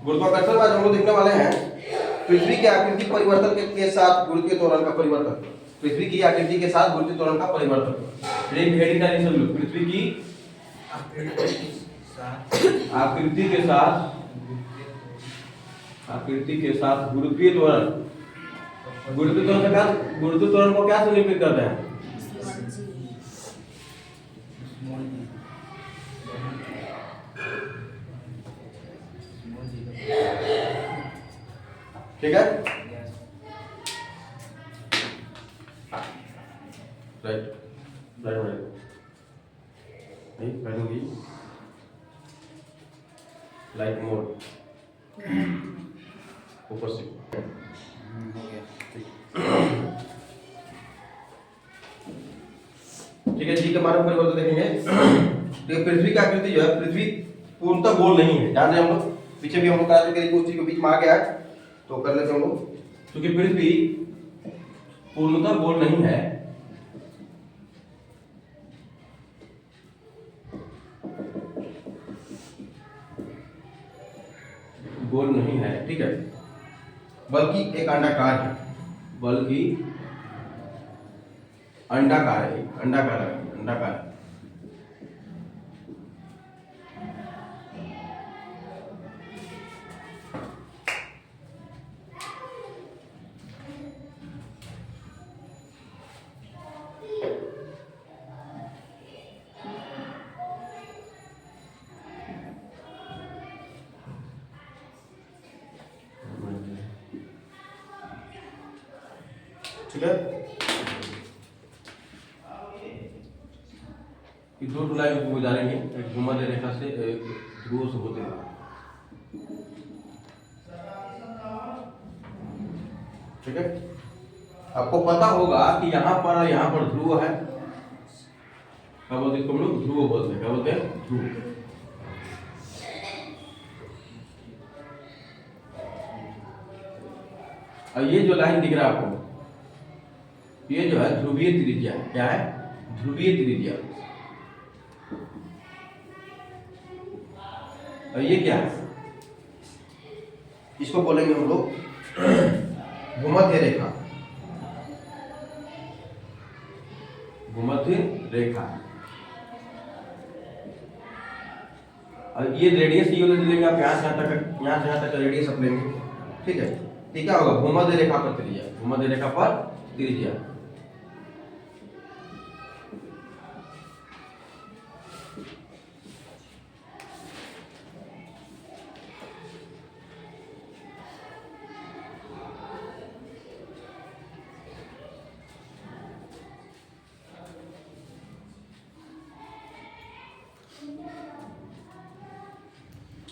गुरुत्वाकर्षण में आज हम लोग देखने वाले हैं पृथ्वी की आकृति परिवर्तन के साथ गुरुत्वीय त्वरण का परिवर्तन। पृथ्वी की आकृति के साथ गुरुत्वीय त्वरण का परिवर्तन। एक हेडिंग का आंसर लो, पृथ्वी की आकृति के साथ गुरुत्वीय त्वरण। गुरुत्वीय त्वरण को क्या सुनिश्चित करते हैं? ठीक है, राइट राइट राइट होगी लाइट मोड ऊपर से हो गया। ठीक है, जी के बारे में परिवर्तन देखेंगे। तो पृथ्वी की आकृति जो है, पृथ्वी पूर्णतः गोल नहीं है। ध्यान दें, हम लोग पीछे भी हम लोग कहा कि उसी के बीच में आ गया है, तो कर लेते हैं हम लोग। क्योंकि पृथ्वी पूर्णतः गोल नहीं है, गोल नहीं है, ठीक है, बल्कि एक अंडाकार है, बल्कि अंडाकार है, अंडाकार है, अंडाकार। ठीक है, दो टुलाई को गुजारेंगे एक भूमध्य रेखा से ध्रुव से होते हुए। ठीक है, आपको पता होगा कि यहाँ पर ध्रुव है। क्या बोलते हैं इसको हम लोग? ध्रुव बोलते हैं। क्या बोलते हैं? ध्रुव। और ये जो लाइन दिख रहा है आपको, ये जो है ध्रुवीय त्रिज्या। क्या है? ध्रुवीय त्रिज्या। और ये क्या है? इसको बोलेंगे हम लोग भूमध्य रेखा। भूमध्य रेखा। और ये रेडियस ये वाला लेंगे आप, यहाँ से यहाँ तक रेडियस आप लेंगे। ठीक है, ये क्या होगा? भूमध्य रेखा पर त्रिज्या। भूमध्य रेखा पर त्रिज्या।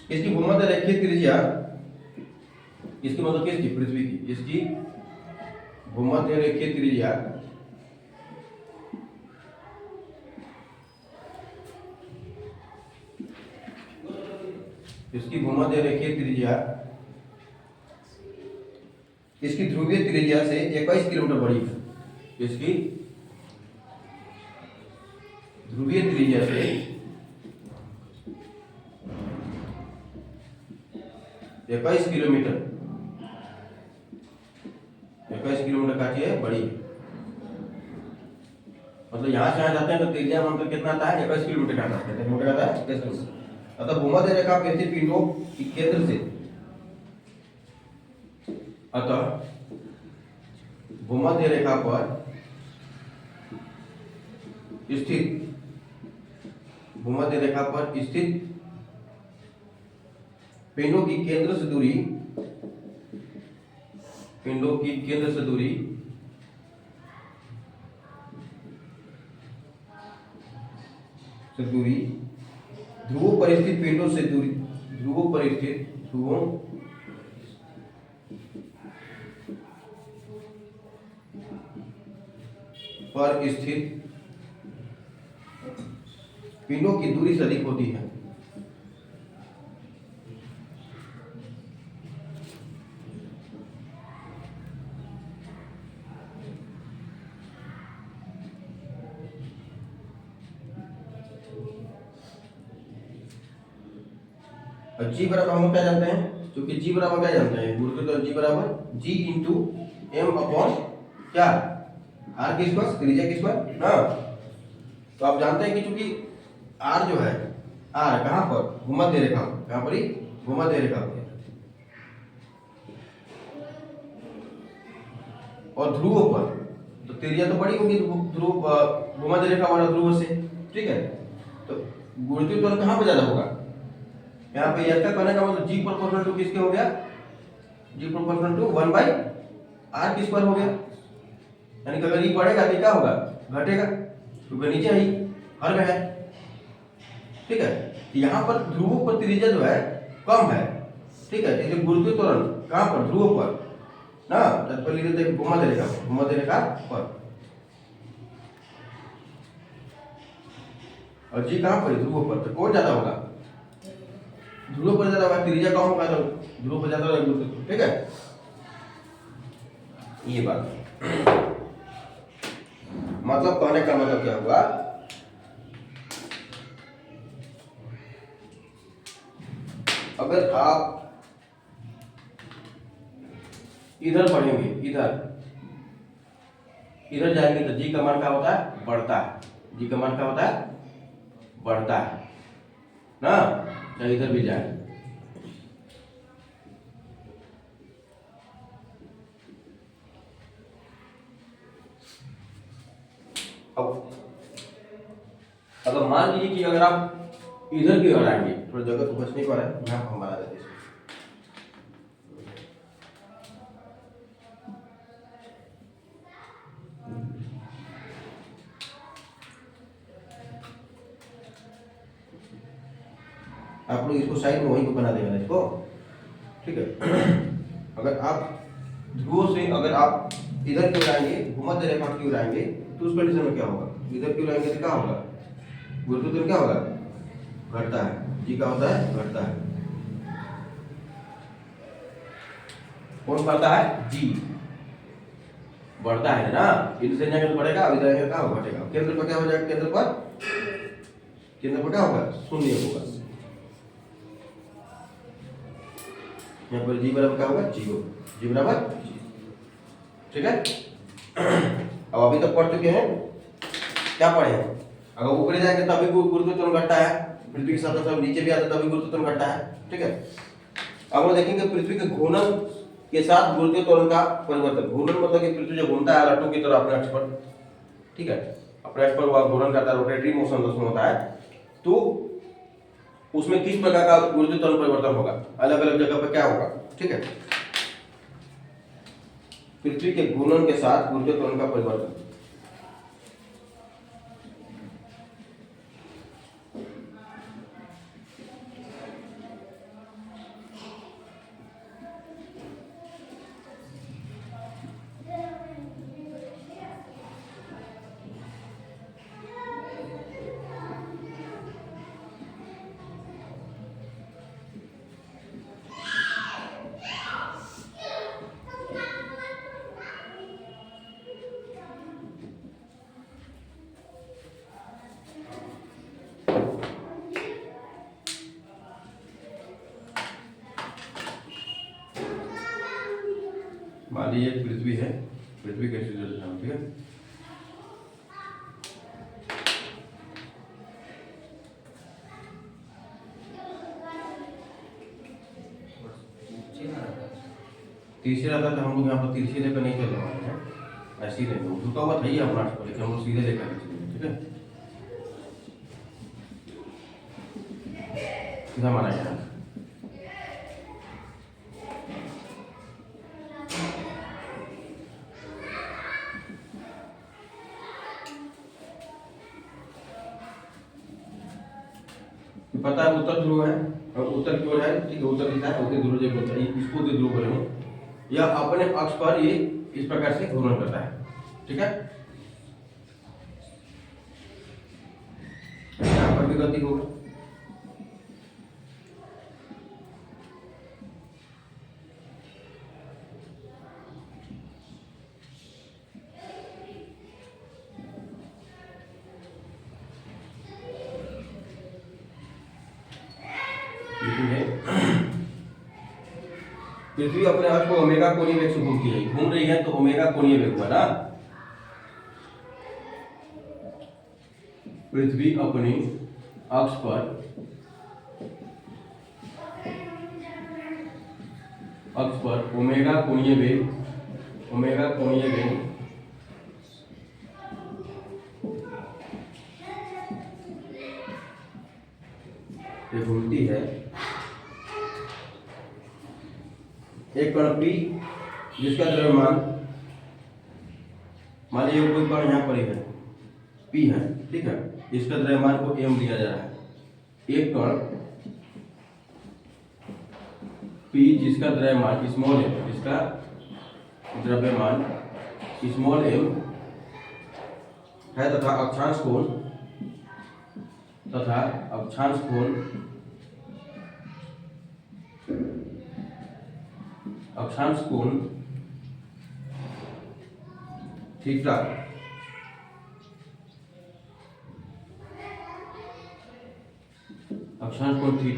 इसकी भूमध्य रेखीय त्रिज्या, इसकी मतलब किसकी? पृथ्वी की। इसकी भूमध्य रेखीय त्रिज्या इसकी ध्रुवीय त्रिज्या से 21 किलोमीटर बड़ी है। इसकी ध्रुवीय त्रिज्या से 21 किलोमीटर का चीज बड़ी। मतलब यहाँ से यहाँ जाते हैं तो त्रिज्या मतलब कितना आता है? 21 किलोमीटर का आता है। कितने किलोमीटर का आता है? 21 किलोमीटर। अतः भूमध्य रेखा पर स्थित पिंडों की केंद्र से भूमध्य रेखा पर स्थित पिंडों की केंद्र से दूरी ध्रुवों पर स्थित पिंडों से दूरी ध्रुवों पर स्थित पिंडों की दूरी से अधिक होती है। और जी बराबर हम लोग क्या जानते हैं, क्योंकि जी बराबर क्या जानते हैं, गुरुत्व तो जी बराबर जी इंटू एम अपॉन क्या आर की स्क्वायर, त्रिज्या की स्क्वायर ना। तो आप जानते हैं कि चूंकि आर जो है, आर कहाँ पर, भूमध्य रेखा, कहाँ पर ही, भूमध्य रेखा पर, और ध्रुव पर, तो त्रिज्या तो बड़ी होगी ध्रुव भूमध्य रेखा वाला ध्रुव से, ठीक है। तो गुरुत्व त्वरण कहाँ पर ज्यादा होगा, यहाँ पे यह कहने का मतलब जी प्रोपोर्शनल टू किसके हो गया, जी प्रोपोर्शनल टू 1 आर की स्क्वायर हो गया। यानी कि अगर ये बढ़ेगा तो क्या होगा, घटेगा, क्योंकि नीचे ही हर में है, ठीक है। यहाँ पर ध्रुव पर त्रिज्या जो है कम है, ठीक है। इसलिए गुरुत्व त्वरण कहाँ पर, ध्रुव पर ना, तो पहले लिखते हैं भूमध्य रेखा, भूमध्य रेखा पर, और जी कहाँ पर, ध्रुव पर, तो कौन ज्यादा होगा, ध्रुव पर ज्यादा होगा, त्रिज्या कम होगा तो ध्रुव पर ज्यादा होगा गुरुत्व, ठीक है। ये बात मतलब कहने का मतलब क्या हुआ, अगर आप इधर बढ़ेंगे, इधर जाएंगे तो जी का मान क्या होता है, बढ़ता है, जी का मान क्या होता है, बढ़ता है ना, चाहे इधर भी जाए। अब अगर मान लीजिए कि अगर आप इधर की ओर आएंगे, थोड़ा जगह तो बचने को है, यहाँ हम बना देते हैं। आप लोग इसको साइड में वहीं को बना देना इसको, ठीक है। अगर आप ध्रुव से अगर आप इधर की ओर आएंगे, भूमध्य रेखा की ओर आएंगे, तो उस कंडीशन में क्या होगा, इधर की ओर आएंगे तो क्या होगा, गुरुत्व त्वरण क्या होगा, घटता है, जी का होता है, घटता है, कौन बढ़ता है, जी बढ़ता है ना, इधर जाएंगे तो बढ़ेगा, इधर आएंगे क्या होगा, घटेगा। केंद्र पर क्या हो जाएगा, केंद्र पर क्या होगा, शून्य होगा, यहाँ पर जी बराबर क्या होगा, जीरो, जी बराबर, ठीक है। अब अभी तक पढ़ चुके हैं, क्या पढ़े हैं, अगर ऊपर जाएंगे तभी गुरुत्व त्वरण घटता है, पृथ्वी के साथ साथ नीचे भी आता है तभी गुरुत्व त्वरण घटता है, ठीक है। अब हम देखेंगे पृथ्वी के घूर्णन के साथ गुरुत्व त्वरण का परिवर्तन। घूर्णन मतलब कि पृथ्वी जो घूमता है लट्टू की तरह अपने अक्ष पर, ठीक है, अपने अक्ष पर वह घूर्णन करता है, रोटेटरी मोशन उसमें होता है, तो उसमें किस प्रकार का गुरुत्व त्वरण परिवर्तन होगा, अलग अलग जगह पर क्या होगा, ठीक है। पृथ्वी के घूर्णन के साथ गुरुत्व त्वरण का परिवर्तन, मान लीजिए पृथ्वी है, पृथ्वी कैसे चलता है, ठीक है। तीसरे रहता तो हम लोग यहाँ पर तिरछी लेकर नहीं चल रहे हैं, ऐसे ही लेंगे, झुका हुआ था ही अपना, लेकिन हम लोग सीधे लेकर चलेंगे, ठीक है। सीधा माना जाए, पता है उत्तर ध्रुव है और उत्तर की ओर है, ठीक है, उत्तर दिशा है, उत्तर ध्रुव जो बोलते हैं, इसको उत्तर ध्रुव बोलेंगे। या अपने अक्ष पर ये इस प्रकार से घूर्णन करता है, ठीक है। यहाँ पर भी गति होगा, लेकिन पृथ्वी अपने अक्ष को ओमेगा कोणीय वेग से घूमती है, घूम रही है तो ओमेगा कोणीय वेग हुआ ना। पृथ्वी अपनी अक्ष पर ओमेगा कोणीय वेग से घूमती है। एक कण P जिसका द्रव्यमान, मान लीजिए कोई कण यहाँ पर ही है, P है, ठीक है, इसका द्रव्यमान को m दिया जा रहा है। एक कण P जिसका द्रव्यमान स्मॉल m, जिसका द्रव्यमान स्मॉल m है तथा अक्षांश कोण थीटा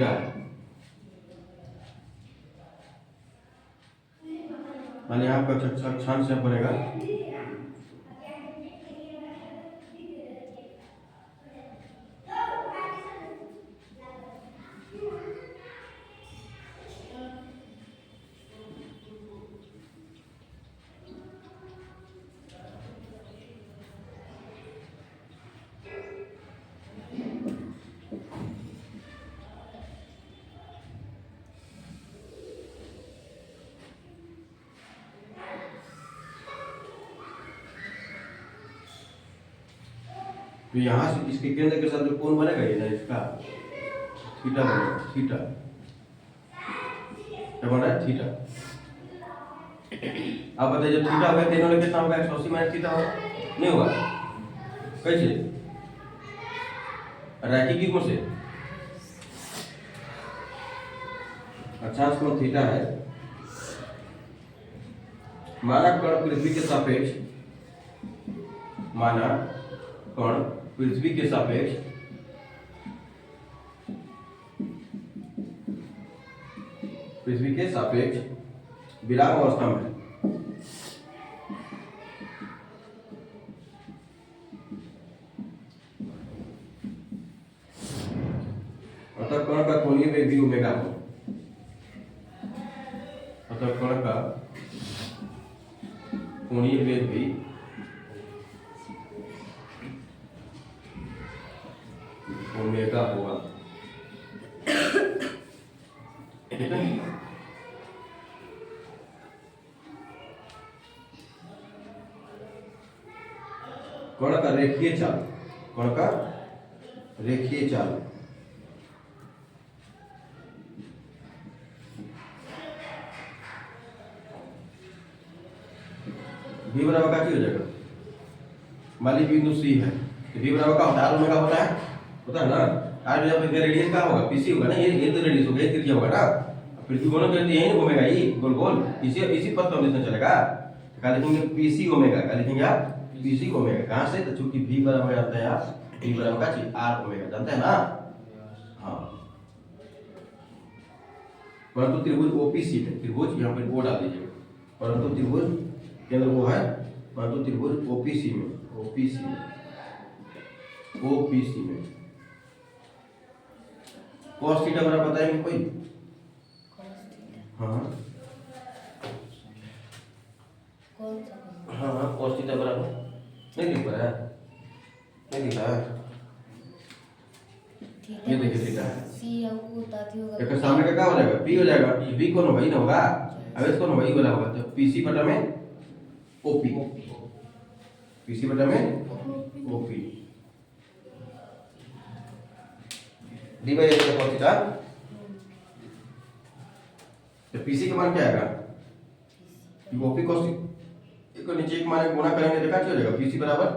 है। माने यहाँ पर अक्षांश से पड़ेगा तो यहाँ से इसके केंद्र के साथ जो कोण बनेगा ये ना, इसका थीटा बनेगा। थीटा क्या बना है? थीटा। आप बताइए जब थीटा होगा तीनों में कितना होगा? 180 माइनस थीटा होगा, नहीं होगा? कैसे? रैखिक युग्म से अक्षांश कोण थीटा है। माना कण पृथ्वी के सापेक्ष विराम अवस्था में है। अतः कण का कोणीय वेग भी ओमेगा हो। अतः कण का कोणीय वेग भी ओमेगा होगा। कण का रेखीय चाल v बराबर का हो जाएगा। मान लीजिए बिंदु C है तो v बराबर का आर ओमेगा होता है ना। आर जब रेडियस का होगा पीसी होगा ना, ये तो रेडियस होगा, ये त्रिज्या होगा ना। पृथ्वी गोल करती है घूमेगा, ये गोल गोल इसी पथ पर हमेशा चलेगा। क्या लिखेंगे? PC omega. क्या लिखेंगे आप? PC omega. कहाँ से? तो चूंकि v बराबर जानते हैं आप, v बराबर का आर ओमेगा जानते हैं ना। हाँ, परंतु त्रिभुज ओपीसी में, त्रिभुज यहाँ पर ओ डाल दीजिएगा, परंतु त्रिभुज केंद्र वो है, परंतु त्रिभुज ओपीसी में cos थीटा बराबर बताएंगे कोई? हाँ cos थीटा बराबर नहीं लिख पा रहा है, नहीं लिखा है। ये देखिए थीटा है, एक सामने का क्या हो जाएगा? p हो जाएगा। v कौन होगा? ये ना होगा, अवेश कौन होगा? ये वाला होगा। तो pc बटा में op, pc बटा में op डिवाइड cos थीटा। तो pc का मान क्या आएगा? op cos एक नीचे एक मान गुणा करेंगे तो क्या हो जाएगा? pc बराबर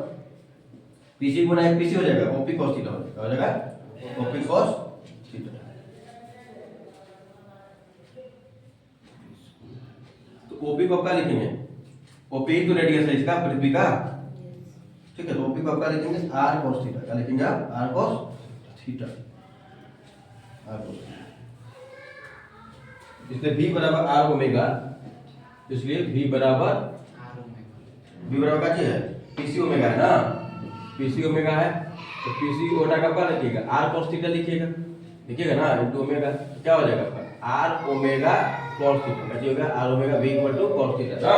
pc गुणा एक pc हो जाएगा, op cos थीटा हो जाएगा, op cos थीटा। तो op को क्या लिखेंगे? op ही तो रेडियस है इसका, पृथ्वी का, ठीक है। तो op को क्या लिखेंगे? r cos theta. क्या लिखेंगे आप? r cos theta. इसलिए V बराबर आर ओमेगा, इसलिए V बराबर क्या चीज है, पीसी ओमेगा है ना, पीसी ओमेगा है तो पीसी ओमेगा का क्या लिखिएगा, आर कॉस थीटा लिखिएगा ना, इनटू ओमेगा, तो क्या हो जाएगा आपका आर ओमेगा कॉस थीटा, क्या होगा r omega V equal to cos theta ना।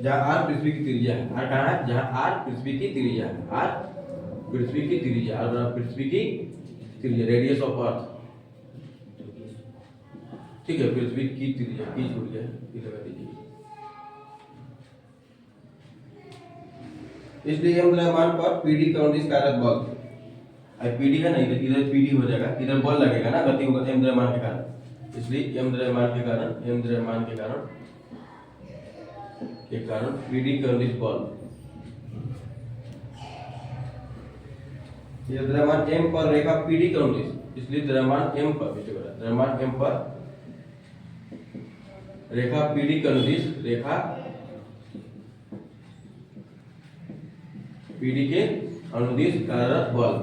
जहां आर पृथ्वी की त्रिज्या है, आर कहां है, जहां आर पृथ्वी की त्रिज्या है, आर पृथ्वी की त्रिज्या, आर बराबर पृथ्वी की त्रिज्या, रेडियस ऑफ अर्थ, ठीक है, पृथ्वी की त्रिज्या, की छूट गया ये लगा दीजिए। इसलिए हम द्रव्यमान पर पीडी का अनुदिश कारक बल, अब पीडी है ना, इधर पीडी हो जाएगा, इधर बल लगेगा ना, गति होगा एम द्रव्यमान के कारण, इसलिए एम द्रव्यमान के कारण पीडी का अनुदिश बल, ये द्रव्यमान एम पर रेखा पीडी का अनुदिश, इसलिए द्रव्यमान एम पर रेखा पीडी का अनुदिश, रेखा पीडी के अनुदिश कार्यरत बल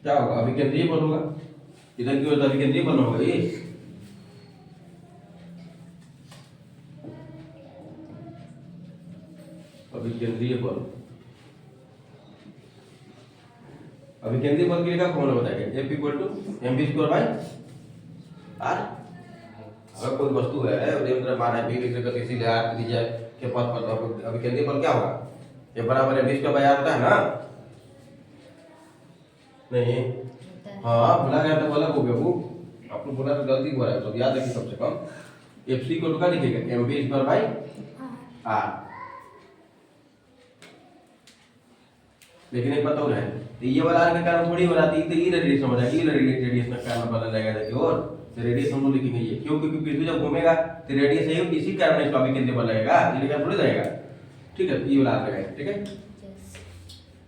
क्या होगा, अभिकेंद्रीय बल होगा, इधर की ओर अभिकेंद्रीय बल होगा, ये अभिकेंद्रीय बल, अभिकेंद्रीय बल के लिए क्या फॉर्मूला बताएगा, F equal to mv square by r। अगर कोई वस्तु है और एम द्रव्यमान है, v विकृत गतिशील है, r त्रिज्या के पथ पर, अभिकेंद्रीय बल क्या होगा, F बराबर mv स्क्वायर बाई r होता है ना, नहीं हाँ भुला गया तो अलग हो गया, वो आपने बोला तो गलती हो रहा है, तो याद रखिए कम से कम FC को क्या लिखेगा, mv स्क्वायर बाई r। लेकिन एक पता हो रहा है, तो ये वाला आर के कारण थोड़ी हो रहा थी, तो ये रेडिएशन हो जाएगा, ये रेडिएशन का कारण पता लगेगा, देखिए और तो रेडिएशन हम लोग लिखेंगे ये, क्यों, क्योंकि पृथ्वी जब घूमेगा तो रेडियस है, इसी कारण इसका भी केंद्र पर लगेगा, ये कारण थोड़ी रहेगा, ठीक है, ये वाला आर लगाएंगे, ठीक है,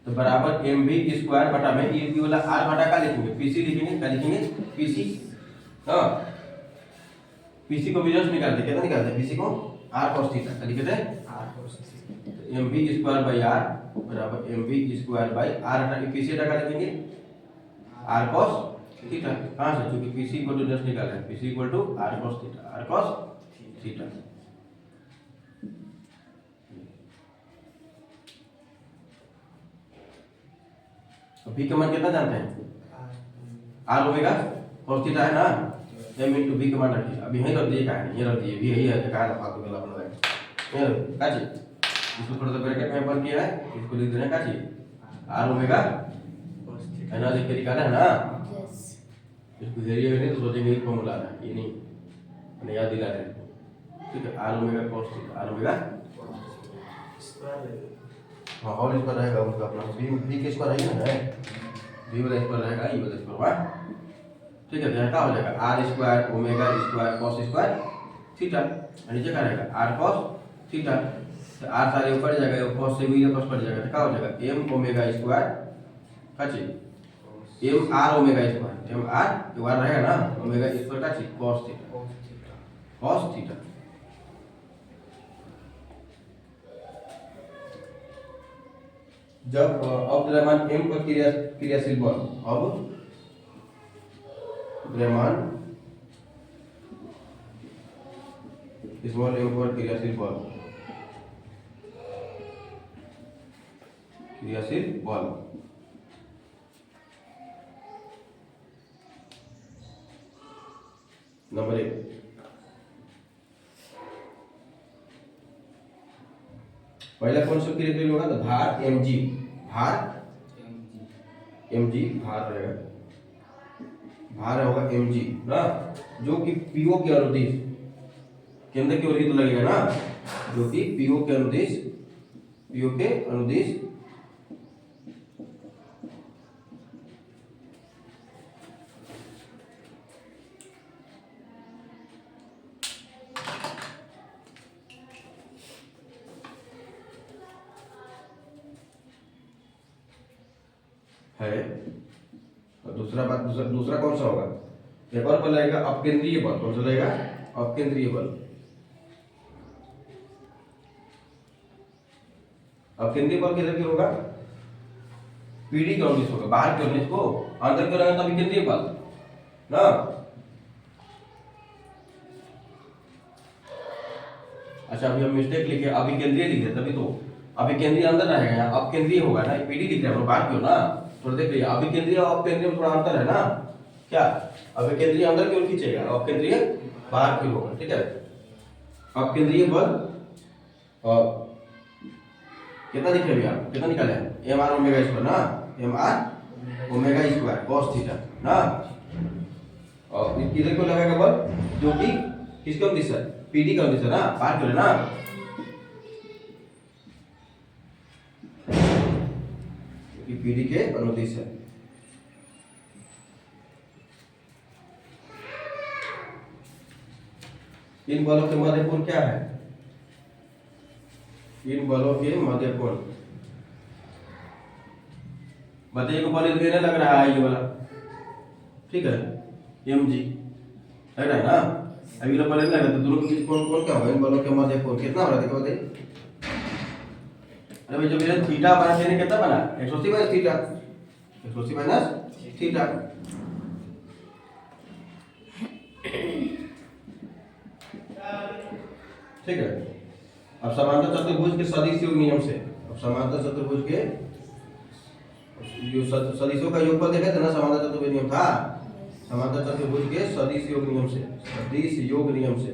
तो बराबर mv स्क्वायर बटा में ये वाला आर बटा का लिखेंगे, पीसी लिखेंगे, क्या लिखेंगे, पीसी, हाँ पीसी को भी जस्ट निकालते, कितना निकालते, पीसी को आर cos थीटा, क्या लिखते हैं r cos theta, mv square by r बराबर mv स्क्वायर बाई आर, हटा के पीसी हटा का लिखेंगे आर cos थीटा, कहां से, क्योंकि पीसी इक्वल टू जस्ट निकाला है, PC equal to r cos theta, r cos theta. तो v का मान कितना जानते हैं, आर ओमेगा cos थीटा है ना, m into v का मान रखिए, अब यहीं रख दिए, कहां ये रख दिए, v यही है, कहां ना फालतू गला बना है, ये काची इसको थोड़ा सा ब्रैकेट में बन किया है, इसको लिख देना काची आर ओमेगा है ना, देख के निकाला है ना, इसको घेरिए नहीं तो सोचेंगे ये फॉर्मूला है, ये नहीं याद दिला रहे, ठीक है, r omega cos theta, r omega हाँ और इस पर रहेगा उसका अपना v के स्क्वायर है ना, v वाला इस पर रहेगा, ये वाला इस पर होगा, ठीक है, तो क्या हो जाएगा r square omega square cos square theta, नीचे क्या रहेगा आर cos थीटा, तो आर सारे ऊपर जाएगा, cos से भी cos पर जाएगा, तो क्या हो जाएगा m ओमेगा स्क्वायर का चीज m r omega square, m r square रहेगा ना, ओमेगा स्क्वायर का चीज cos थीटा। जब अब द्रव्यमान m पर क्रियाशील बल, अब द्रव्यमान स्मॉल m पर क्रियाशील बल नंबर 1, पहला कौन सा क्रियाशील होगा, तो भार mg, भार रहेगा, भार होगा mg ना, जो कि PO के अनुदिश केंद्र की ओर ही तो लगेगा ना, जो कि PO के अनुदिश है, और दूसरा कौन सा होगा, पेपर पर लगेगा अपकेंद्रीय बल, कौन सा लगेगा अपकेंद्रीय बल, अब केंद्रीय बल किधर की होगा, पीडी की ओर निश्चित होगा, बाहर की ओर निश्चित को अंदर की ओर रहेगा तभी केंद्रीय बल ना। अच्छा अभी हम मिस्टेक लिखे, अभी केंद्रीय लिखे तभी तो, अभी केंद्रीय अंदर रहेगा यहाँ, अब केंद्रीय होगा ना, पीडी लिख रहे हैं बाहर की ओर ना, थोड़ा देख लीजिए अभी केंद्रीय और केंद्रीय में थोड़ा अंतर है ना, क्या अभी केंद्रीय अंदर की ओर खींचेगा और केंद्रीय बाहर की ओर होगा, ठीक है। अब केंद्रीय बल और कितना लिखे भैया, कितना निकाले, एम आर ओमेगा स्क्वायर ना, m r omega square cos theta ना, और इधर को लगाएगा बल जो कि किसके अनुदिश है, पीडी का अनुदिश है ना, बाहर की ओर है ना, पीडी के अनुदिश है। इन बलों के मध्य कोण क्या है, इन बलों के मध्य कोण बताइए, को बल देने लग रहा है ये वाला, ठीक है, एम जी लग रहा है ना, अभी बल लग रहा है तो दोनों के बीच कोण कोण क्या होगा, इन बलों के मध्य कोण कितना हो रहा है देखो बताइए। अरे भाई जब ये थीटा बना देने कितना बना, 180 माइनस थीटा, 180 माइनस थीटा, ठीक है। अब समांतर चतुर्भुज के सदिश योग नियम से, अब समांतर चतुर्भुज के जो सदिशों का योगफल देखा था ना, समांतर चतुर्भुज नियम था, समांतर चतुर्भुज के सदिश योग नियम से, सदिश योग नियम से,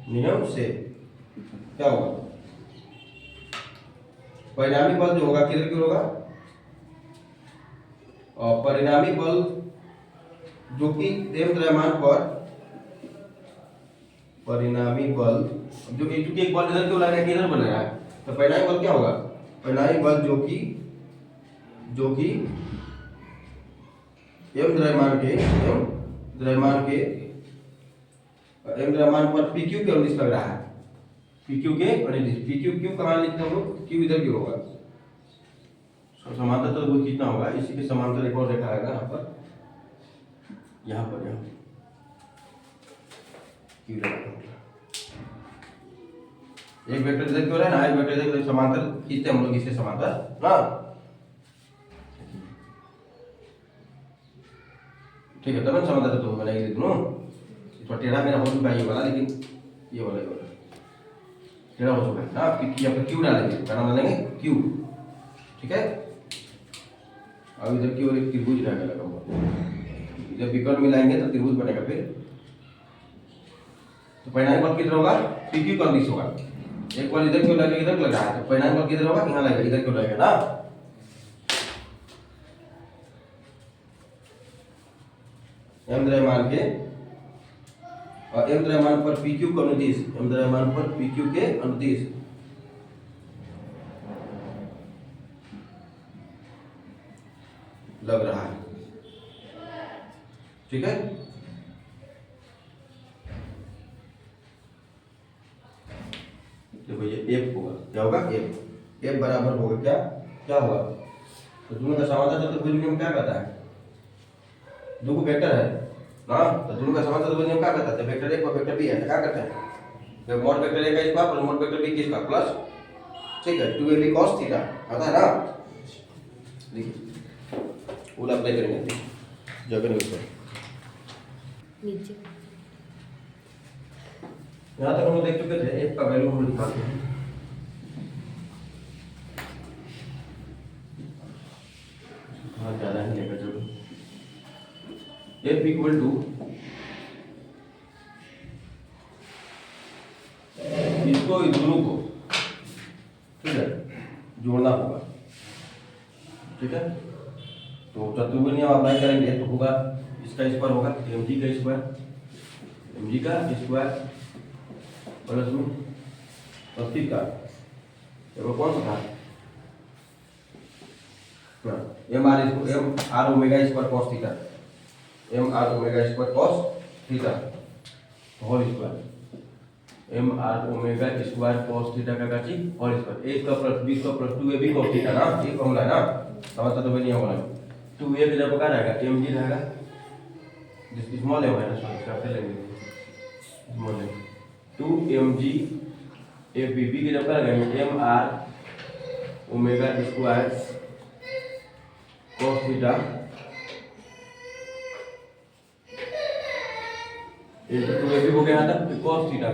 नियम से क्या होगा, परिणामी बल जो होगा किधर की होगा, और परिणामी बल जो कि एम द्रव्यमान पर, परिणामी बल जो कि चूंकि एक बल इधर क्यों लग रहा है किधर बन रहा है, तो परिणामी बल क्या होगा, परिणामी बल जो कि एम द्रव्यमान के एम द्रव्यमान पर पी क्यू के अनुदिश लग रहा है, पी क्यू के अनुदिश, पी क्यू क्यू कहाँ लिखते हैं हम लोग, क्यू इधर क्यों होगा, समांतर तो वो कितना होगा, इसी के समांतर एक और रेखा आएगा यहाँ पर, यहाँ क्यू लगा, एक वेक्टर इधर क्यों है ना, एक वेक्टर इधर समांतर खींचते हम लोग इसके समांतर ना, ठीक है, तब समांतर तो बनाएंगे दोनों, थोड़ा टेढ़ा मेरा हो चुका है ये वाला, लेकिन ये वाला टेढ़ा हो चुका है ना, आप यहाँ पर क्यू डालेंगे, क्या नाम डालेंगे क्यू, ठीक है। अब इधर की ओर एक त्रिभुज रहेगा लगा हुआ, जब विकर्ण मिलाएंगे तो त्रिभुज बनेगा फिर, तो परिणामी बल किधर होगा, पी क्यू का अनुदिश होगा, एक बल इधर क्यों लगेगा, इधर लग रहा है, तो परिणामी बल किधर होगा, यहाँ लगेगा, इधर क्यों लगेगा ना, एम द्रव्यमान के और एम द्रव्यमान पर पी क्यू का अनुदिश, एम द्रव्यमान पर पी क्यू के अनुदिश लग रहा है, ठीक है। देखो ये एफ होगा, क्या होगा एफ, एफ बराबर होगा क्या, क्या होगा, तो दोनों का समांतर चतुर्भुज नियम क्या कहता है, दो को वेक्टर है ना, तो दोनों का समांतर चतुर्भुज नियम क्या कहता है, वेक्टर एक और वेक्टर बी है, क्या करते हैं, तो मोड वेक्टर ए का square plus mod vector B का स्क्वायर प्लस, ठीक है, 2ab cos थीटा आता है ना, देखिए वो अप्लाई करेंगे जगह नहीं उसको नीचे यहाँ तक हम लोग देख चुके थे, एफ का वैल्यू हम निकालते हैं, हाँ ज़्यादा नहीं लेकर चलो, एफ इक्वल टू इसको इस दोनों को, ठीक है, जोड़ना होगा, ठीक है, तो चतुर्भुज नियम अप्लाई करेंगे तो होगा इसका स्क्वायर होगा एम जी का स्क्वायर प्लस में अस्सी का कौन सा था, m r omega square cos theta, m r omega square cos theta whole square, m r omega square cos theta का काची होल स्क्वायर, ए का प्लस बी का प्लस 2ab cos थीटा ना, ये फॉर्मूला है ना, समझता तो नहीं होगा, 2a की जगह क्या रहेगा एम जी रहेगा, जिस स्मॉल एम है ना, sorry capital M small M, 2mg F B की जब कर लगाएंगे m r omega square cos theta into 2ab हो गया था cos थीटा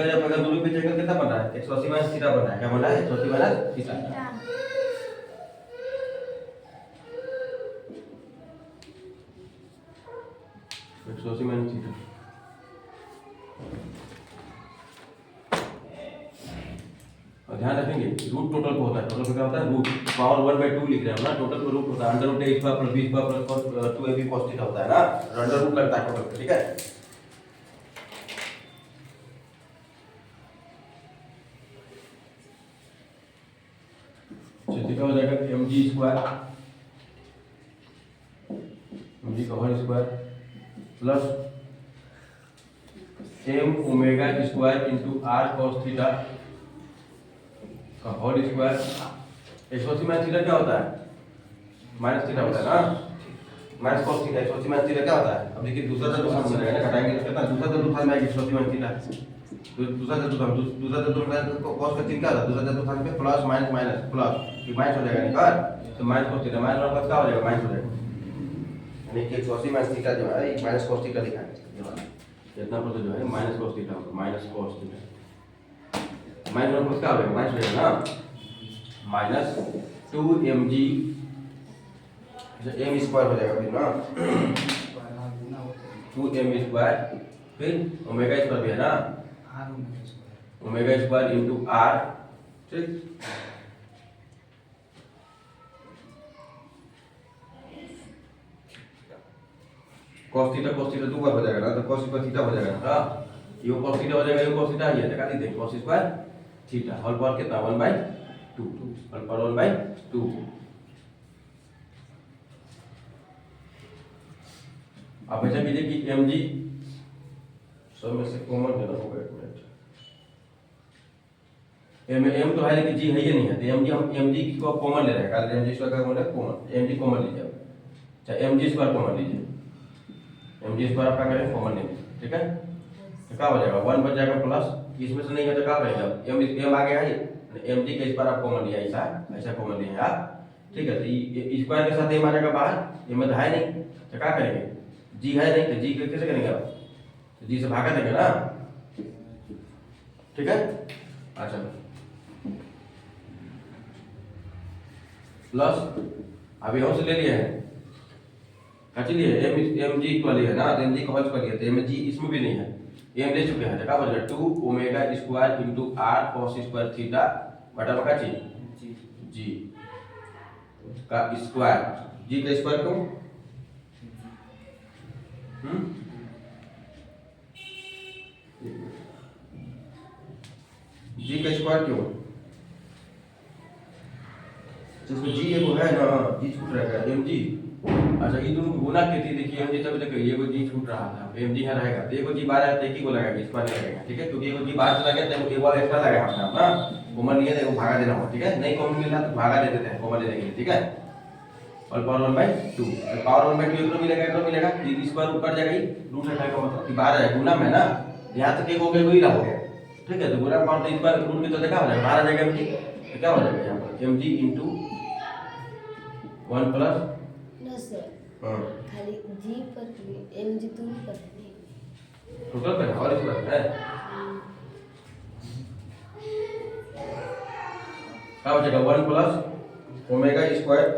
जब अगर दोनों पे चेक करके कितना बन रहा है 180 माइनस थीटा बन रहा है। क्या बन रहा है 180 माइनस थीटा। और ध्यान रखेंगे रूट टोटल को होता है, टोटल क्या होता है रूट पावर 1/2 लिख रहे हैं ना, टोटल को रूट होता है under root a square plus b square plus 2ab cos theta होता है ना, अंडर रूट लगता है टोटल। ठीक है, क्या हो जाएगा mg स्क्वायर mg का whole square plus m omega square into r cos theta का होल स्क्वायर। 180 माइनस थीटा क्या होता है माइनस थीटा होता है ना, minus cos theta. 180 minus theta क्या होता है, अब देखिए दूसरा चतुर्थांश में रहेगा ना, घटाएंगे तो कितना दूसरा चतुर्थांश में आएगा 180 माइनस थीटा। तो दूसरा चतुर्थांश cos का चिन्ह क्या होता है, दूसरा चतुर्थांश में प्लस माइनस माइनस प्लस, ये माइनस हो जाएगा निकाल, तो माइनस cos थीटा माइनस और प्लस क्या हो जाएगा माइनस हो जाएगा, यानी कि 180 माइनस थीटा जो है ये माइनस cos थीटा लिखा है। इतना पर जो है माइनस cos थीटा होगा, माइनस cos थीटा माइनस और प्लस क्या हो जाएगा माइनस हो जाएगा ना, माइनस 2mg m स्क्वायर हो जाएगा फिर ना 2m स्क्वायर फिर ओमेगा स्क्वायर भी है ना, ओमेगा स्क्वायर इनटू r। ठीक, cos थीटा दो बार हो जाएगा ना, तो cos स्क्वायर थीटा हो जाएगा ना, ये cos थीटा हो जाएगा, ये cos थीटा है, लगा दीजिए cos square theta whole power कितना 1/2 होल पावर 1/2। अब ऐसा कीजिए कि mg सब में से कॉमन लेना होगा, एक मिनट m तो है लेकिन g है ये नहीं है, तो mg हम mg को कॉमन ले रहे हैं, कारण mg स्क्वायर का कॉमन है कॉमन, mg कॉमन लीजिए, चाहे mg स्क्वायर कॉमन लीजिए, mg स्क्वायर आपका करें कॉमन नहीं। ठीक है, तो क्या हो जाएगा 1 बच जाएगा प्लस इसमें से नहीं है तो क्या रहेगा m आ गया है, mg का स्क्वायर आप कॉमन लिया, ऐसा कॉमन लिया है आप। ठीक है, तो ये स्क्वायर के साथ m आ जाएगा बाहर, ये में है नहीं तो क्या करेंगे, g है नहीं तो g कैसे करेंगे आप, तो g से भागा देंगे ना। ठीक है, अच्छा प्लस अभी हम से ले लिए हैं क्या लिए mg इक्वल है ना, तो mg का होल स्क्वायर लिया, तो mg इसमें भी नहीं है, m ले चुके हैं, तो क्या बचेगा 2 omega square into r cos square theta बटा क्या चीज g का स्क्वायर, g का स्क्वायर क्यों g का स्क्वायर क्यों, जिसमें g ये वो है ना, g छूट रहेगा mg। अच्छा ये दोनों को गुना करती देखिए mg तब तक ये को g छूट रहा था, mg यहाँ रहेगा, तो ये को g बाहर आया तो एक ही को लगाएगा, स्क्वायर लगेगा। ठीक है, क्योंकि ये को g बाहर चला गया तो एक बार एक्स्ट्रा लगाया हमने अपना कॉमन लिया तो भागा देना होगा। ठीक है, नहीं कॉमन मिला तो भागा दे देते हैं कॉमन लेने के लिए। ठीक है, और पावर 1/2 पावर 1/2 इधर मिलेगा, इधर मिलेगा, ये स्क्वायर ऊपर जाएगा, ही रूट हटाने का मतलब कि बाहर आएगा, गुना में ना यहाँ तक एक हो गया वही रहा हो गया। ठीक है, तो गुना पावर तो इस बार रूट की तो क्या हो जाएगा बाहर आ जाएगा mg, तो क्या हो जाएगा यहाँ पर mg into 1 plus no sir, हां खाली जी पर mg तो नहीं पता नहीं टोटल पे और इस बार है क्या हो जाएगा 1 plus omega square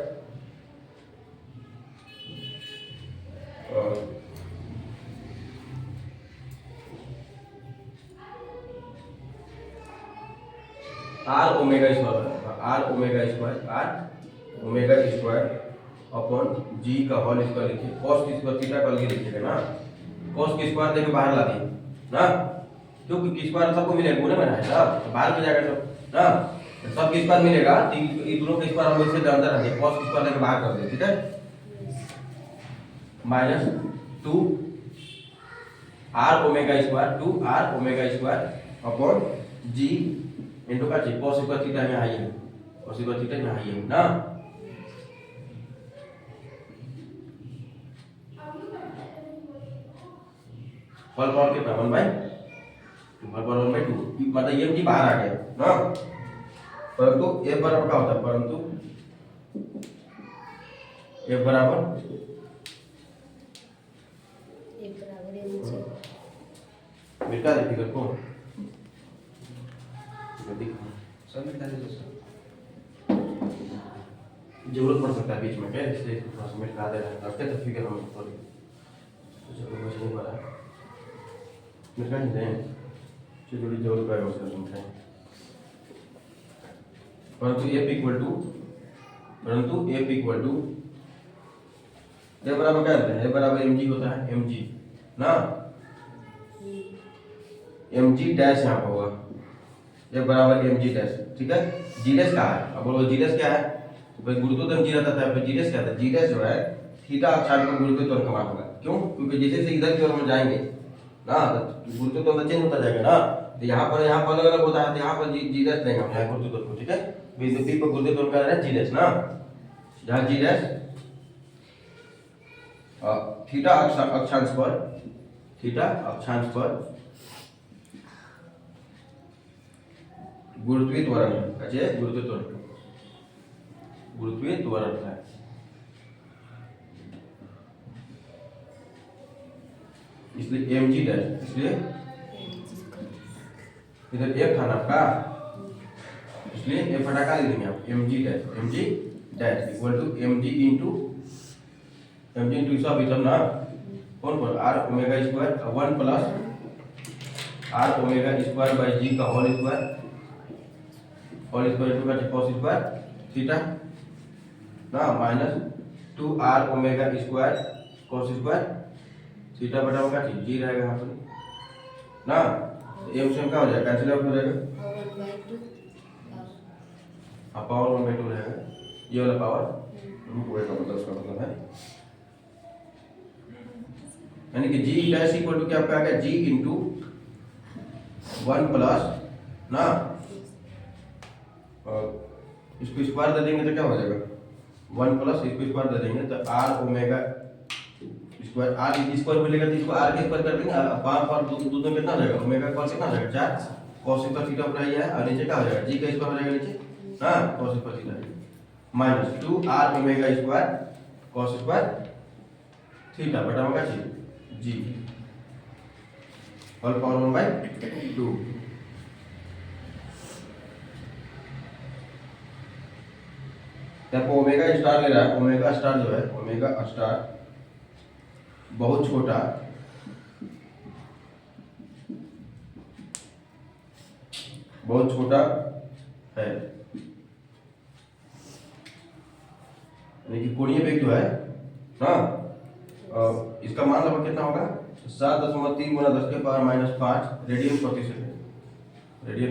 R omega square upon G का होल स्क्वायर लिखिए, cos की स्क्वायर थीटा का लिखिएगा ना, cos की स्क्वायर देके बाहर ला दिए ना, क्योंकि स्क्वायर सबको मिलेगा गुणे में ना है ना, तो बाहर में जाएगा सब ना, तो सब की स्क्वायर मिलेगा, तो ये दोनों के स्क्वायर हम वैसे जानते रहेंगे, cos की स्क्वायर लेके बाहर कर दे। ठीक है, minus 2 r omega square 2 r omega square upon g into का जी cos स्क्वायर थीटा यहाँ आई है, cos स्क्वायर थीटा यहाँ आई है ना, होल पावर कितना 1/2 1 पर 1/2 मतलब ये mg बाहर आ गया ना, परंतु f बराबर क्या होता है, परंतु f बराबर एक बराबर mg मिटा दे फिगर को सब मिटा दे दोस्तों, जरूरत पड़ सकता है बीच में क्या, इसलिए थोड़ा सा मिटा दे रहा है, रखते तो फिगर हम थोड़ी चलो कुछ नहीं पड़ा मिटा नहीं दें, चलो जरूरत पड़ेगा उसका मिटाएं, परंतु f इक्वल टू ये बराबर क्या होता है, ये बराबर mg होता है, mg ना, mg डैश यहाँ पर होगा, ये बराबर mg डैश, ठीक है। g डैश क्या है, अब बोलो g डैश क्या है, तो भाई गुरुत्व त्वरण g रहता है, फिर g डैश क्या था, g डैश जो है थीटा अक्षांश पर गुरुत्व त्वरण का मान होगा, क्यों, क्योंकि जैसे जैसे इधर की ओर हम जाएंगे ना तो गुरुत्व त्वरण चेंज होता जाएगा ना, तो यहाँ पर अलग अलग होता है, तो यहाँ पर g डैश लेंगे हम यहाँ गुरुत्व त्वरण को, ठीक है। बिंदु P पर गुरुत्व त्वरण का है g डैश ना, जहाँ g डैश थीटा अक्षांश पर गुरुत्वीय त्वरण है, अच्छा गुरुत्वीय त्वरण है, इसलिए mg डैश, इसलिए इधर f था ना आपका, इसलिए f हटा के लिखेंगे आप mg dash equal to mg into इसका वितरण ना कौन पर r omega square 1 plus r omega square by g का होल स्क्वायर इनटू का cos स्क्वायर थीटा ना minus 2r omega square cos square theta बटा होगा g रहेगा यहाँ पर ना, m से क्या हो जाएगा, कैंसिल आउट हो जाएगा, पावर 1/2 रहेगा, ये वाला पावर रूट होगा, मतलब उसका मतलब है, यानी कि g डैश इक्वल टू क्या आपका आ गया, g इंटू 1 प्लस ना, और इसको स्क्वायर दे देंगे तो क्या हो जाएगा, 1 प्लस इसको स्क्वायर दे देंगे तो r omega square, r square मिलेगा तो इसको r के स्क्वायर कर देंगे, पावर दूध में कितना हो जाएगा, ओमेगा का कितना हो जाएगा 4 cos स्क्वायर थीटा ऊपर आई है, और नीचे क्या हो जाएगा, g का स्क्वायर हो जाएगा नीचे, हां cos square theta minus 2r omega square cos square theta बटा होगा g होल पावर 1/2। यहाँ पर ओमेगा स्टार ले रहा है, ओमेगा स्टार जो है, ओमेगा स्टार बहुत छोटा है, यानी कि कोणीय वेग जो है ना, इसका मान लगभग कितना होगा, 7.3 गुना 10 के पावर -5 रेडियन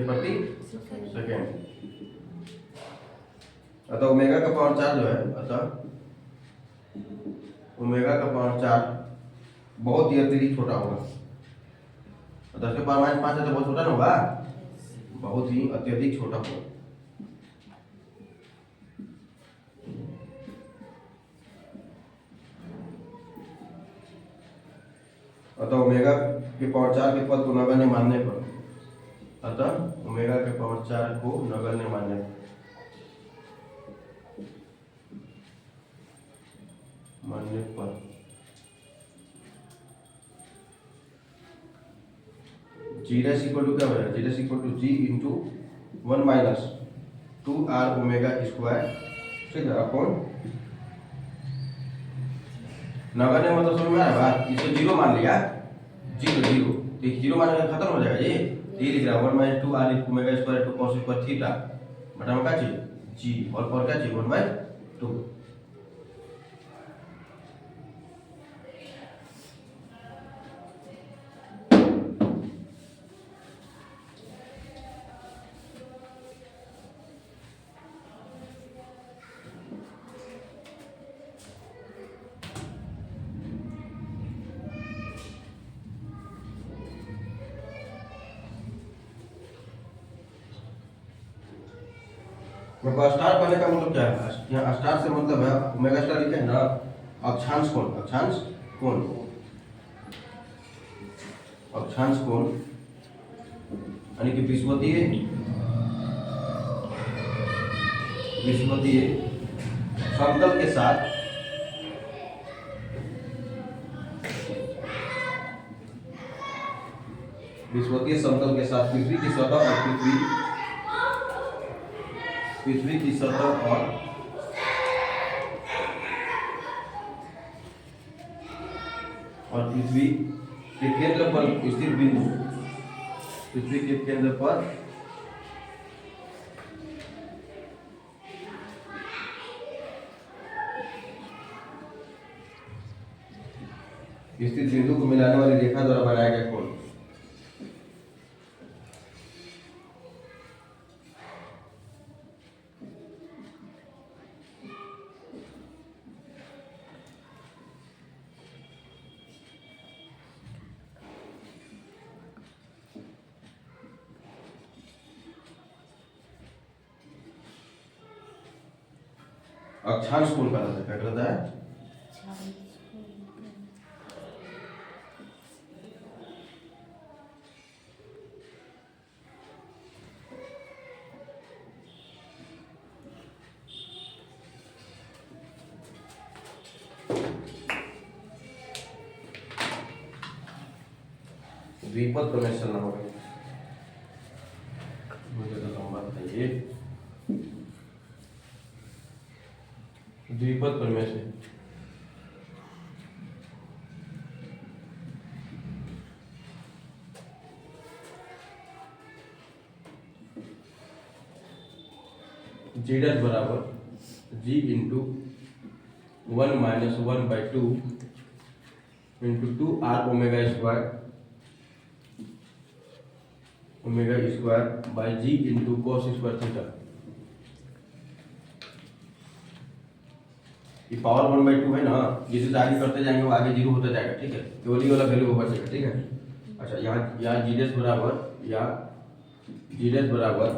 प्रति सेकेंड, अतः ओमेगा का पावर 4 जो है, अतः ओमेगा का पावर 4 बहुत ही अत्यधिक छोटा होगा, 10 के पावर -5 है तो बहुत छोटा ना होगा, बहुत ही अत्यधिक छोटा होगा, अतः ओमेगा के पावर 4 के पद को नगण्य मानने पर, अतः ओमेगा के पावर 4 को नगण्य मानने पर g डैश इक्वल टू क्या हो जाएगा, g dash equal to g into 1 minus 2r omega square, ठीक है, अपॉन नगण्य मतलब समझ में आया बात, इसे 0 मान लिया, 0 मान खत्म हो जाएगा, ये लिख रहा है 1 minus 2r omega square to cos square theta बटा में क्या चाहिए g और पर क्या चाहिए 1/2। स्टार पहले का मतलब क्या है, यहाँ स्टार से मतलब है ओमेगा स्टार लिखा है ना, अक्षांश कोण यानी कि विषुवतीय समतल के साथ विषुवतीय समतल के साथ पृथ्वी की सतह और पृथ्वी की सतह और पृथ्वी के केंद्र पर स्थित बिंदु, पृथ्वी के केंद्र पर स्थित बिंदु को मिलाने वाली रेखा द्वारा बनाया गया कोण। अक्षांश कोण कहलाता है, क्या कहलाता है? द्विपद प्रमेय चलना होगा, मुझे तो लंबा था ये। द्विपद प्रमेय से जी डैश बराबर G into 1 minus 1/2 into 2r omega square by G into cos square theta. ये पावर 1/2 है ना, जिसे आगे करते जाएंगे वो आगे जीरो होता जाएगा, ठीक है, केवल ये वाला वैल्यू होगा, ठीक है। अच्छा, यहाँ जी डैश बराबर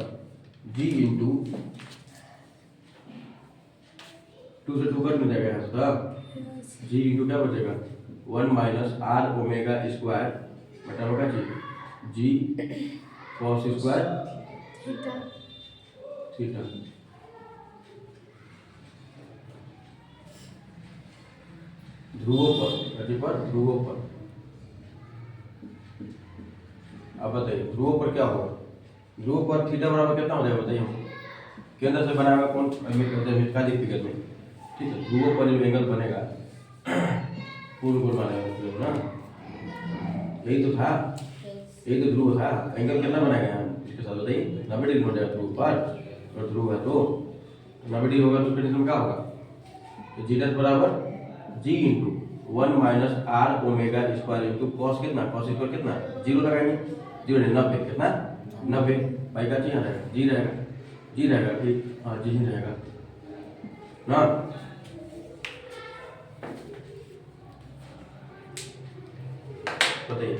जी इंटू 2 से 2 कट में जाएगा, तो जी इंटू क्या बचेगा 1 माइनस आर ओमेगा स्क्वायर बटा होगा जी कॉस स्क्वायर थीटा। ध्रुवों पर अब बताइए ध्रुवों पर क्या होगा? ध्रुवों पर थीटा बराबर कितना हो जाएगा बताइए हमको? केंद्र से बनाया हुआ कौन मिटकालिक फिगर में, ठीक है। ध्रुवों पर जो एंगल बनेगा पूर्ण कोण बनेगा ना, यही तो था, यही तो ध्रुव था। एंगल कितना बनाया गया इसके साथ बताइए? 90 डिग्री हो जाएगा ध्रुव पर, और ध्रुव है तो 90 डिग्री होगा तो फिर क्या होगा? तो जी डैश बराबर G into 1 minus R omega square into cos कितना, कॉस स्क्वायर कितना, जीरो लगाएंगे, जीरो नहीं 90, कितना 90 बाई का जी रहेगा, जी रहेगा ठीक, हाँ जी रहेगा ना। बताइए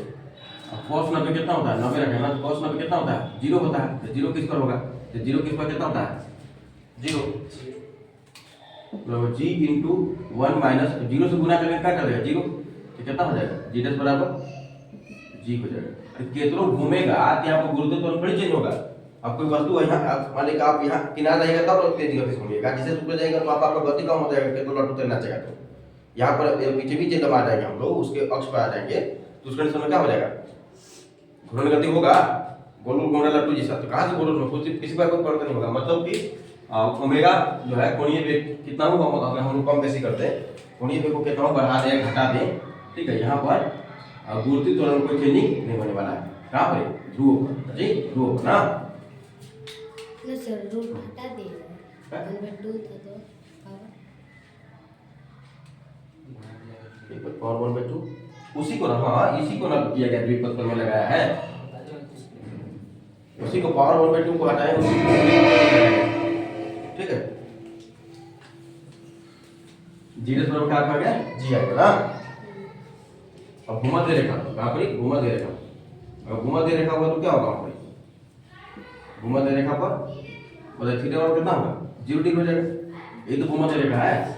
अब कॉस 90 कितना होता है? 90 रखेगा ना, तो कॉस 90 कितना होता है? जीरो होता है, तो जीरो किस पर होगा? तो जीरो किस पर कितना होता है? जीरो जी इंटू 1 माइनस जीरो से गुना करेंगे क्या करेगा? जीरो, तो कितना हो जाएगा? जी डैश बराबर जी हो जाएगा। कितना घूमेगा तो आपको गुरुत्व तो थोड़ी चेंज होगा। अब कोई वस्तु यहाँ मान लीजिए आप यहाँ किनारा रहेगा तब तेज गति से घूमेगा, जिसे ऊपर जाएगा तो आपका गति कम हो जाएगा, कितना लट्टू तैरना चाहिए। तो यहाँ पर पीछे भी जब आ जाएंगे हम लोग उसके अक्ष पर आ जाएंगे तो उसके समय क्या हो जाएगा? घूर्णन गति होगा, गोल गोल घूम रहा लट्टू जैसा, तो कहाँ से गोल किसी बार कोई परिवर्तन नहीं होगा। मतलब कि ओमेगा जो है कोणीय वेग कितना होगा, अगर हम लोग कम बेसी करते हैं कोणीय वेग को कितना बढ़ा दें घटा दें, ठीक है। यहाँ पर गुरुत्वीय त्वरण कोई चेंजिंग नहीं होने वाला है। कहाँ पर? ध्रुव पर जी, ध्रुव पर ना सर रूट हटा देगा 1/2 था तो पावर 1/2 उसी को ना, हाँ इसी को ना किया गया द्विपद प्रमेय लगाया है, उसी को पावर 1/2 को हटाएं, उसी को ठीक है। जी डैश बराबर क्या आ गया? जी आएगा ना। अब भूमध्य रेखा कहाँ पर? भूमध्य रेखा। अगर भूमध्य रेखा हुआ तो क्या होगा वहाँ पर? भूमध्य रेखा पर मतलब थीटा बराबर कितना होगा? 0 डिग्री हो जाएगा। यही तो भूमध्य रेखा है।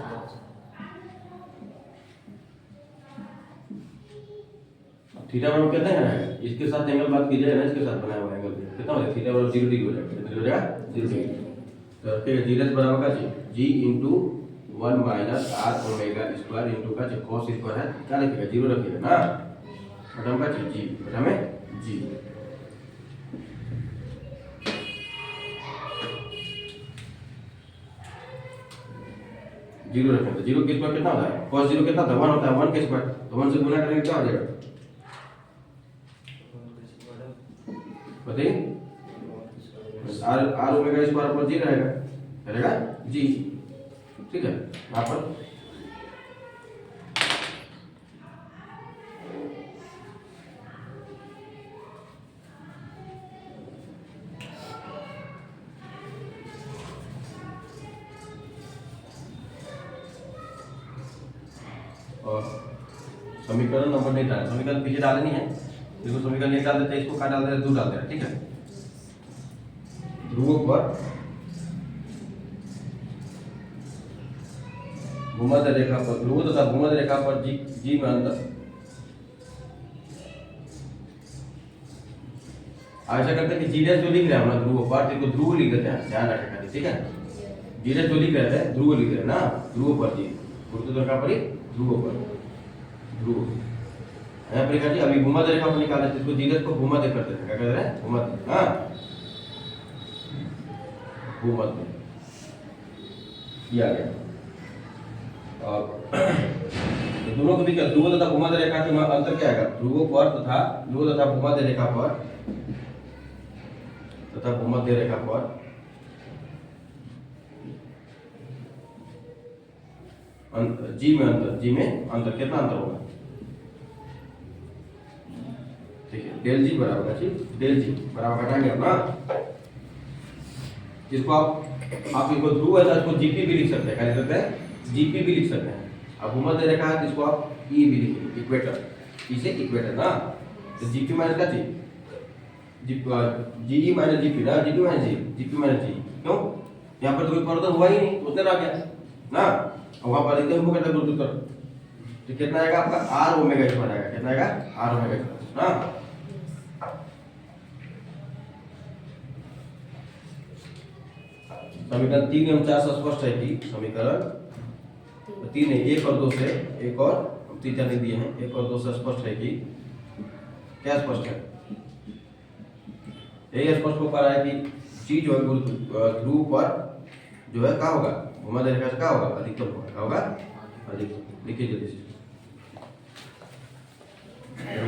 थीटा बराबर कितना है ना, इसके साथ एंगल बात की जाए ना, इसके साथ बनाया हुआ एंगल कितना हो जाएगा, थीटा बराबर 0 डिग्री हो जाएगा, कितना हो जाएगा 0 डिग्री। तो रखिएगा जी रेस बराबर का G into 1 minus R omega square into का कॉस स्क्वायर है, क्या रखिएगा 0 रखिएगा ना, बटा में जी बटा में जी। जीरो रखें तो 0 के स्क्वायर कितना होता है, cos 0 कितना था 1 होता है, 1 के स्क्वायर, तो 1 से गुना करेंगे क्या हो जाएगा बताइए, आर ओमेगा स्क्वायर पर जी रहेगा जी, ठीक है। यहाँ पर और समीकरण नंबर नहीं डाल, समीकरण पीछे डालनी है, देखो समीकरण नहीं डाल देते, इसको क्या डाल देते, 2 डाल देते, ठीक है। ध्रुवों पर भूमध्य रेखा पर, ध्रुव तथा भूमध्य रेखा पर जी में अंतर, ऐसा करते हैं कि जी डैश जो लिख रहे हैं हम ध्रुव पर, इसको ध्रुव लिख देते हैं, ध्यान रखें, ठीक है। जी डैश जो लिख रहे हैं ध्रुव लिख रहे हैं ना, ध्रुव पर जी, गुरुत्व रेखा पर ही ध्रुव पर, ध्रुव यहाँ पर लिखा जी, अभी भूमध्य रेखा पर निकाला, इसको जी डैश को भूमध्य करते हैं, क्या कहते हैं भूमध्य, हाँ भूमध्य किया गया। और तो दोनों के बीच ध्रुव तथा भूमध्य रेखा के अंतर क्या आएगा, ध्रुव पर तथा ध्रुव तथा भूमध्य रेखा पर तथा भूमध्य रेखा पर जी में अंतर कितना अंतर होगा, ठीक है, डेल जी बराबर है, डेल जी बराबर घटाएंगे अपना, इसको आप इसको ध्रुव है तो इसको जीपी भी लिख सकते हैं, क्या लिख सकते हैं जीपी भी लिख सकते हैं। अब भूमध्य रेखा है जिसको आप ई भी लिखेंगे, इक्वेटर, इसे इक्वेटर ना, तो जीपी माइनस का जी जी माइनस जीपी ना, जीपी माइनस जी, क्यों यहाँ पर तो कोई परिवर्तन हुआ ही नहीं, उतना रह गया ना, वहां पर एकदम वो कहता गुरुत्व, तो कितना आएगा आपका आर ओमेगा स्क्वायर आएगा, कितना आएगा आर ओमेगा स्क्वायर ना। समीकरण 3 एवं 4 से स्पष्ट है कि समीकरण 3 है, 1 और 2 से, एक और 3 नहीं दिए हैं, 1 और 2 से स्पष्ट है कि क्या स्पष्ट है, यही स्पष्ट हो पा रहा है कि चीज जो है ध्रुव पर जो है क्या होगा, भूमध्य रेखा से क्या होगा, अधिकतम होगा, क्या होगा अधिकतम। लिखिए जल्दी से,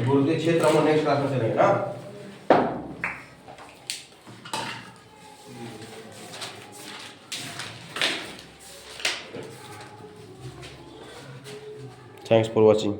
गुरुत्वीय क्षेत्र हम नेक्स्ट क्लास में चलेंगे ना। Thanks for watching.